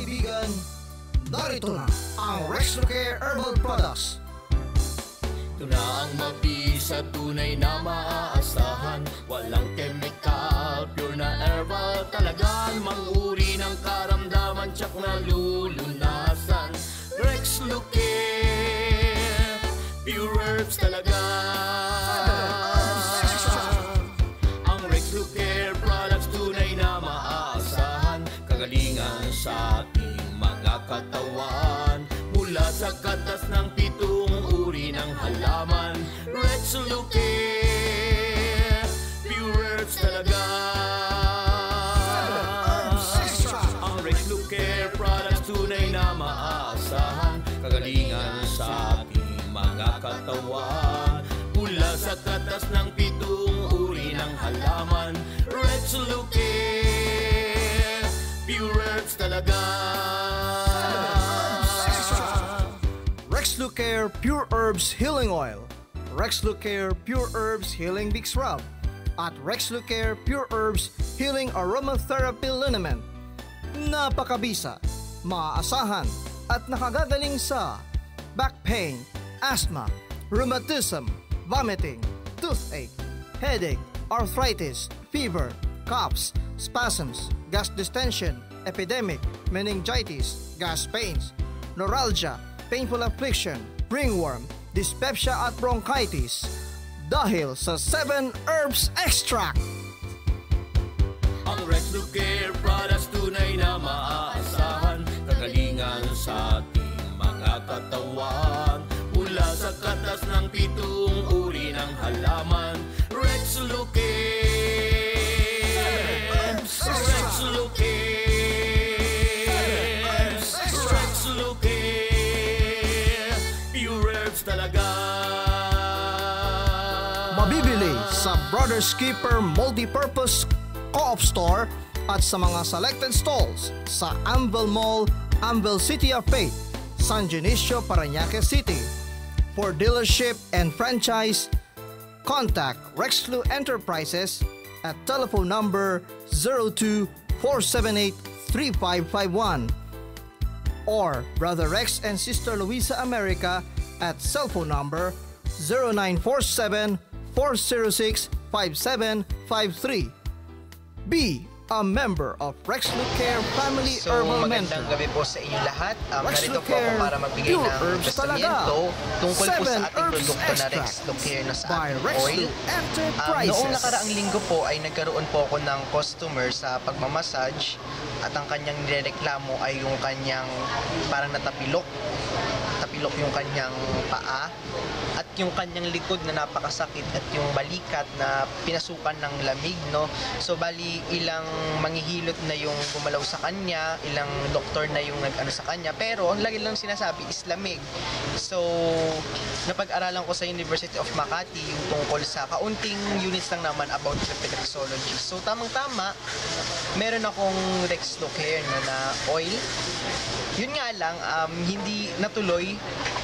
kaibigan, narito na ang Rexlocare Herbal Products. Ito na ang mabisa, tunay na maaasahan. Walang chemical, pure na herbal. Talagang mang-uri ng karamdaman, tsak na lulunasan. Rexlocare, pure herbs talaga. Ang Rexlocare products, tunay na maaasahan. Kagalingan sa ating mga katawan, mula sa katas ng pitong uri ng halaman. Rexlocare, pure herbs talaga. Ang Rexlocare products, tunay na maaasahan. Kagalingan sa ating mga katawan, mula sa katas ng pitong uri ng halaman. Rexlocare, pure herbs talaga. Rexlocare Pure Herbs Healing Oil, Rexlocare Pure Herbs Healing Big Scrub, at Rexlocare Pure Herbs Healing Aromatherapy Liniment. Napakabisa, maaasahan, at nakagagaling sa back pain, asthma, rheumatism, vomiting, toothache, headache, arthritis, fever, coughs, spasms, gas distension, epidemic, meningitis, gas pains, neuralgia, painful affliction, ringworm, dyspepsia at bronchitis, dahil sa 7 Herbs Extract. Ang Rexlocare products, tunay na maaasahan. Kagalingan sa ating mga katawan, mula sa katas ng pitong uri ng halaman. Rexlocare, Rexlocare, Rexlocare, pure herbs talaga. Mabibili sa Brothers Keeper Multipurpose Co-op Store at sa mga selected stalls sa Anvil Mall, Anvil City of Faith, San Dionisio, Parañaque City. For dealership and franchise, contact Rexlu Enterprises at telephone number 02-478-3551 or Brother Rex and Sister Luisa America at cell phone number 0947-406-5753. Be a member of Rexlocare Family Herbal Mentor. Magandang gabi po sa inyo lahat. Narito po ako Rexlocare para magbigay Pure ng Herbs testamento tungkol po 7 sa ating Herbs produkto na Extract Rexlocare na sa by ating Rexlu oil. Enterprises. Noong nakaraang linggo po ay nagkaroon po ako ng customer sa pagmamassage at ang kanyang nirereklamo ay yung kanyang parang natapilok yung kanyang paa at yung kanyang likod na napakasakit at yung balikat na pinasukan ng lamig, no? So bali ilang manghihilot na yung gumalaw sa kanya, ilang doktor na yung nag-ano sa kanya, pero ang lagi lang sinasabi is lamig. So napag-aralan ko sa University of Makati yung tungkol sa kaunting units lang naman about reflexology. So tamang-tama, meron akong Rexlocare na oil. Yun nga lang, hindi natuloy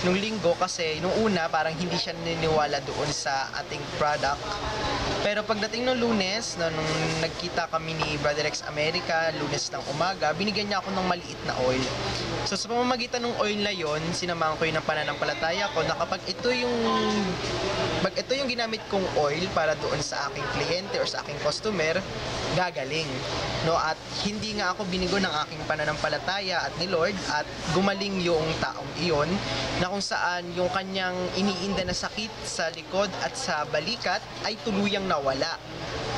nung linggo kasi nung una parang hindi siya naniniwala doon sa ating product. Pero pagdating ng Lunes, nung nagkita kami ni Brother Rex America, Lunes ng umaga, binigyan niya ako ng maliit na oil. So sa pamamagitan ng oil na yon, sinamahan ko yun ng pananampalataya ko na kapag ito yung ginamit kong oil para doon sa aking kliyente or sa aking customer, gagaling. No? At hindi nga ako binigo ng aking pananampalataya at ni Lord at gumaling yung taong iyon na kung saan yung kanyang iniinda na sakit sa likod at sa balikat ay tuluyang nawala.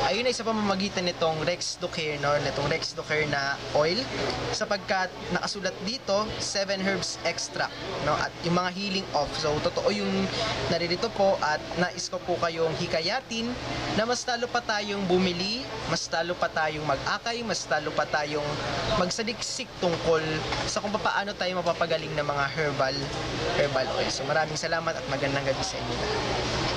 Ayun ay sa pamamagitan nitong Rexlocare, no? Nitong Rexlocare na oil, sapagkat nakasulat dito 7 Herbs Extract, no? At yung mga healing off. So totoo yung naririto po at nais ko po kayong hikayatin na mas talo pa tayong bumili, mas talo pa tayong mag-akay, mas talo pa tayong magsaliksik tungkol sa kung paano tayo mapapagaling ng mga herbal oil. So maraming salamat at magandang gabi sa inyo lahat.